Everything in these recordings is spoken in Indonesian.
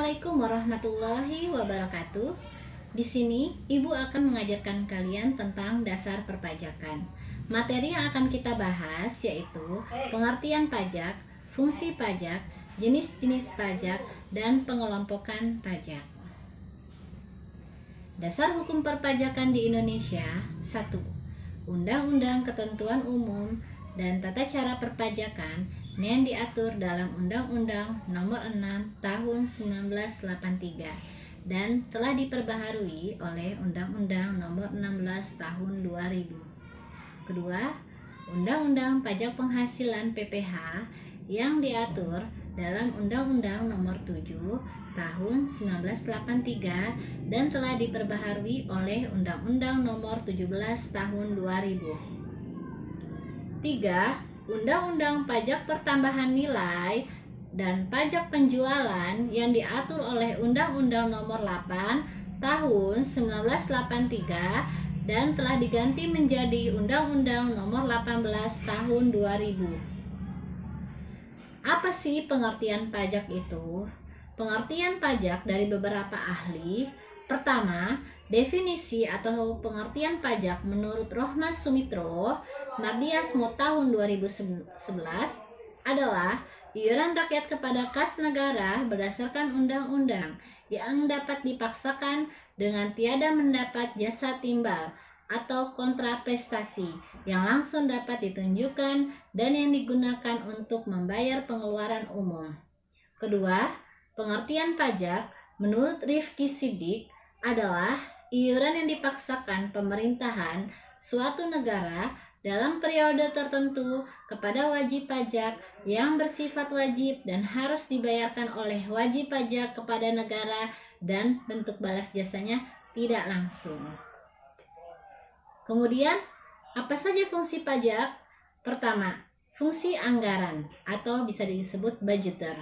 Assalamualaikum warahmatullahi wabarakatuh. Di sini Ibu akan mengajarkan kalian tentang dasar perpajakan. Materi yang akan kita bahas yaitu pengertian pajak, fungsi pajak, jenis-jenis pajak, dan pengelompokan pajak. Dasar hukum perpajakan di Indonesia. 1. Undang-Undang Ketentuan Umum dan Tata Cara Perpajakan yang diatur dalam Undang-Undang Nomor 6 Tahun 1983 dan telah diperbaharui oleh Undang-Undang Nomor 16 Tahun 2000. Kedua, Undang-Undang Pajak Penghasilan PPH yang diatur dalam Undang-Undang Nomor 7 Tahun 1983 dan telah diperbaharui oleh Undang-Undang Nomor 17 Tahun 2000. 3. Undang-Undang Pajak Pertambahan Nilai dan Pajak Penjualan yang diatur oleh Undang-Undang Nomor 8 Tahun 1983 dan telah diganti menjadi Undang-Undang Nomor 18 Tahun 2000. Apa sih pengertian pajak itu? Pengertian pajak dari beberapa ahli. Pertama, definisi atau pengertian pajak menurut Rohmas Sumitro, Mardiasmo tahun 2011 adalah iuran rakyat kepada kas negara berdasarkan undang-undang yang dapat dipaksakan dengan tiada mendapat jasa timbal atau kontraprestasi yang langsung dapat ditunjukkan dan yang digunakan untuk membayar pengeluaran umum. Kedua, pengertian pajak menurut Rifki Siddiq adalah iuran yang dipaksakan pemerintahan suatu negara dalam periode tertentu kepada wajib pajak yang bersifat wajib dan harus dibayarkan oleh wajib pajak kepada negara dan bentuk balas jasanya tidak langsung. Kemudian, apa saja fungsi pajak? Pertama, fungsi anggaran atau bisa disebut budgeter,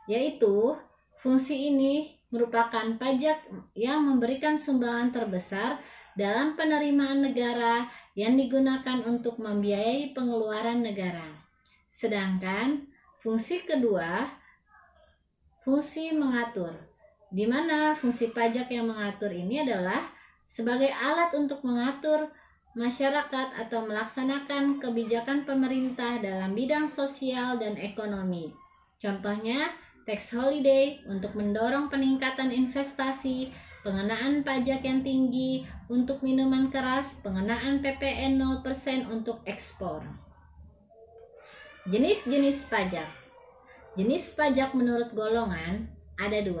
yaitu fungsi ini merupakan pajak yang memberikan sumbangan terbesar dalam penerimaan negara yang digunakan untuk membiayai pengeluaran negara. Sedangkan fungsi kedua, fungsi mengatur, di mana fungsi pajak yang mengatur ini adalah sebagai alat untuk mengatur masyarakat atau melaksanakan kebijakan pemerintah dalam bidang sosial dan ekonomi. Contohnya, tax holiday untuk mendorong peningkatan investasi, pengenaan pajak yang tinggi untuk minuman keras, pengenaan PPN 0% untuk ekspor. Jenis-jenis pajak. Jenis pajak menurut golongan ada 2.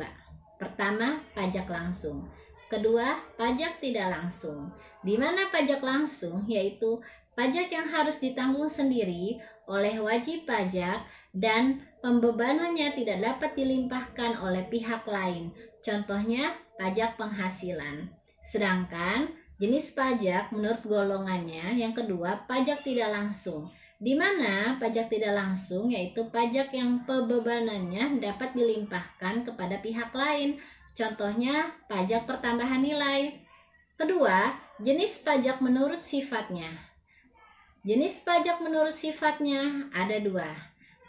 Pertama, pajak langsung. Kedua, pajak tidak langsung. Di mana pajak langsung yaitu pajak yang harus ditanggung sendiri oleh wajib pajak dan pembebanannya tidak dapat dilimpahkan oleh pihak lain. Contohnya, pajak penghasilan. Sedangkan jenis pajak menurut golongannya yang kedua, pajak tidak langsung. Di mana pajak tidak langsung yaitu pajak yang pembebanannya dapat dilimpahkan kepada pihak lain. Contohnya, pajak pertambahan nilai. Kedua, jenis pajak menurut sifatnya. Jenis pajak menurut sifatnya ada 2.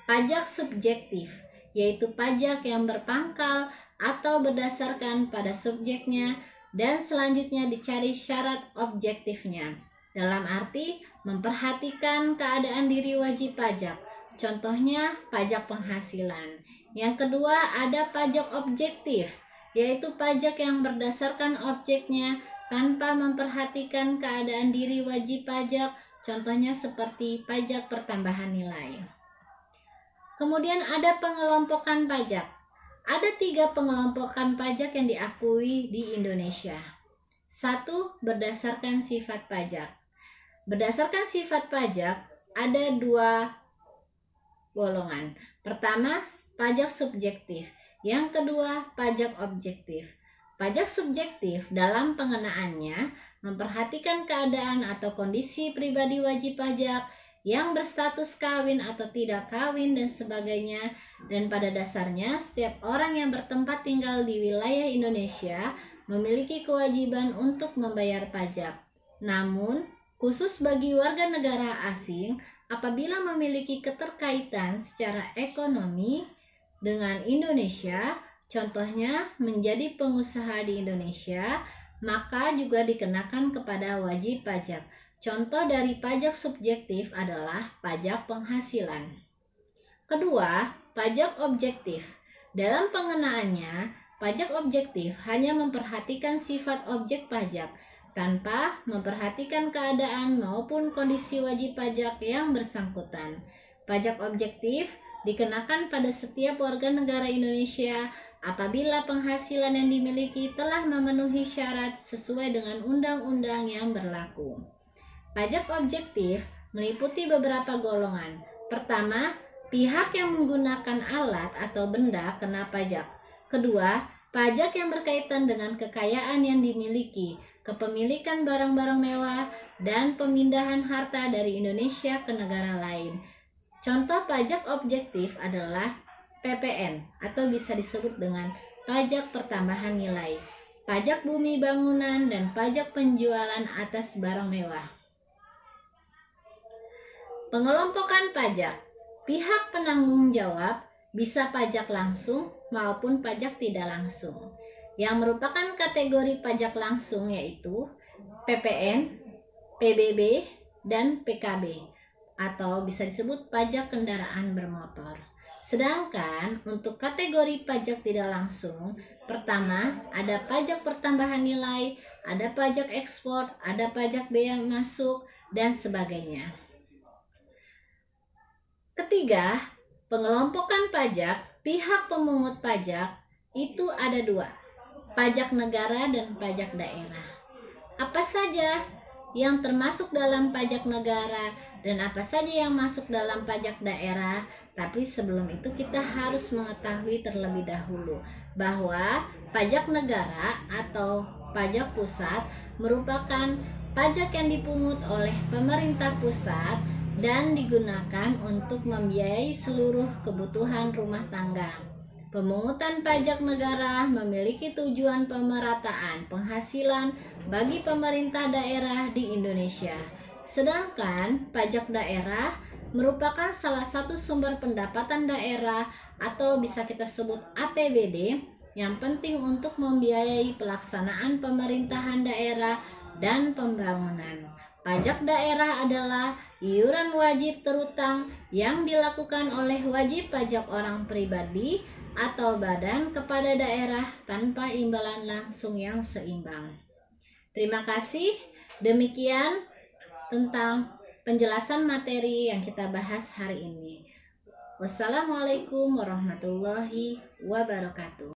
Pajak subjektif, yaitu pajak yang berpangkal atau berdasarkan pada subjeknya dan selanjutnya dicari syarat objektifnya. Dalam arti memperhatikan keadaan diri wajib pajak. Contohnya, pajak penghasilan. Yang kedua, ada pajak objektif, yaitu pajak yang berdasarkan objeknya tanpa memperhatikan keadaan diri wajib pajak, contohnya seperti pajak pertambahan nilai. Kemudian ada pengelompokan pajak. Ada 3 pengelompokan pajak yang diakui di Indonesia. 1. Berdasarkan sifat pajak. Berdasarkan sifat pajak ada 2 golongan. Pertama, pajak subjektif. Yang kedua, pajak objektif. Pajak subjektif dalam pengenaannya memperhatikan keadaan atau kondisi pribadi wajib pajak yang berstatus kawin atau tidak kawin dan sebagainya. Dan pada dasarnya, setiap orang yang bertempat tinggal di wilayah Indonesia memiliki kewajiban untuk membayar pajak. Namun, khusus bagi warga negara asing, apabila memiliki keterkaitan secara ekonomi dengan Indonesia, contohnya menjadi pengusaha di Indonesia, maka juga dikenakan kepada wajib pajak. Contoh dari pajak subjektif adalah pajak penghasilan. Kedua, pajak objektif. Dalam pengenaannya, pajak objektif hanya memperhatikan sifat objek pajak tanpa memperhatikan keadaan maupun kondisi wajib pajak yang bersangkutan. Pajak objektif dikenakan pada setiap warga negara Indonesia apabila penghasilan yang dimiliki telah memenuhi syarat sesuai dengan undang-undang yang berlaku. Pajak objektif meliputi beberapa golongan. Pertama, pihak yang menggunakan alat atau benda kena pajak. Kedua, pajak yang berkaitan dengan kekayaan yang dimiliki, kepemilikan barang-barang mewah, dan pemindahan harta dari Indonesia ke negara lain. Contoh pajak objektif adalah PPN atau bisa disebut dengan pajak pertambahan nilai, pajak bumi bangunan, dan pajak penjualan atas barang mewah. Pengelompokan pajak. Pihak penanggung jawab bisa pajak langsung maupun pajak tidak langsung. Yang merupakan kategori pajak langsung yaitu PPN, PBB, dan PKB atau bisa disebut pajak kendaraan bermotor. Sedangkan untuk kategori pajak tidak langsung, pertama ada pajak pertambahan nilai, ada pajak ekspor, ada pajak bea masuk, dan sebagainya. Ketiga, pengelompokan pajak. Pihak pemungut pajak itu ada dua, pajak negara dan pajak daerah. Apa saja yang termasuk dalam pajak negara dan apa saja yang masuk dalam pajak daerah? Tapi sebelum itu kita harus mengetahui terlebih dahulu bahwa pajak negara atau pajak pusat merupakan pajak yang dipungut oleh pemerintah pusat dan digunakan untuk membiayai seluruh kebutuhan rumah tangga. Pemungutan pajak negara memiliki tujuan pemerataan penghasilan bagi pemerintah daerah di Indonesia. Sedangkan pajak daerah merupakan salah satu sumber pendapatan daerah atau bisa kita sebut APBD yang penting untuk membiayai pelaksanaan pemerintahan daerah dan pembangunan. Pajak daerah adalah iuran wajib terutang yang dilakukan oleh wajib pajak orang pribadi atau badan kepada daerah tanpa imbalan langsung yang seimbang. Terima kasih. Demikian tentang penjelasan materi yang kita bahas hari ini. Wassalamualaikum warahmatullahi wabarakatuh.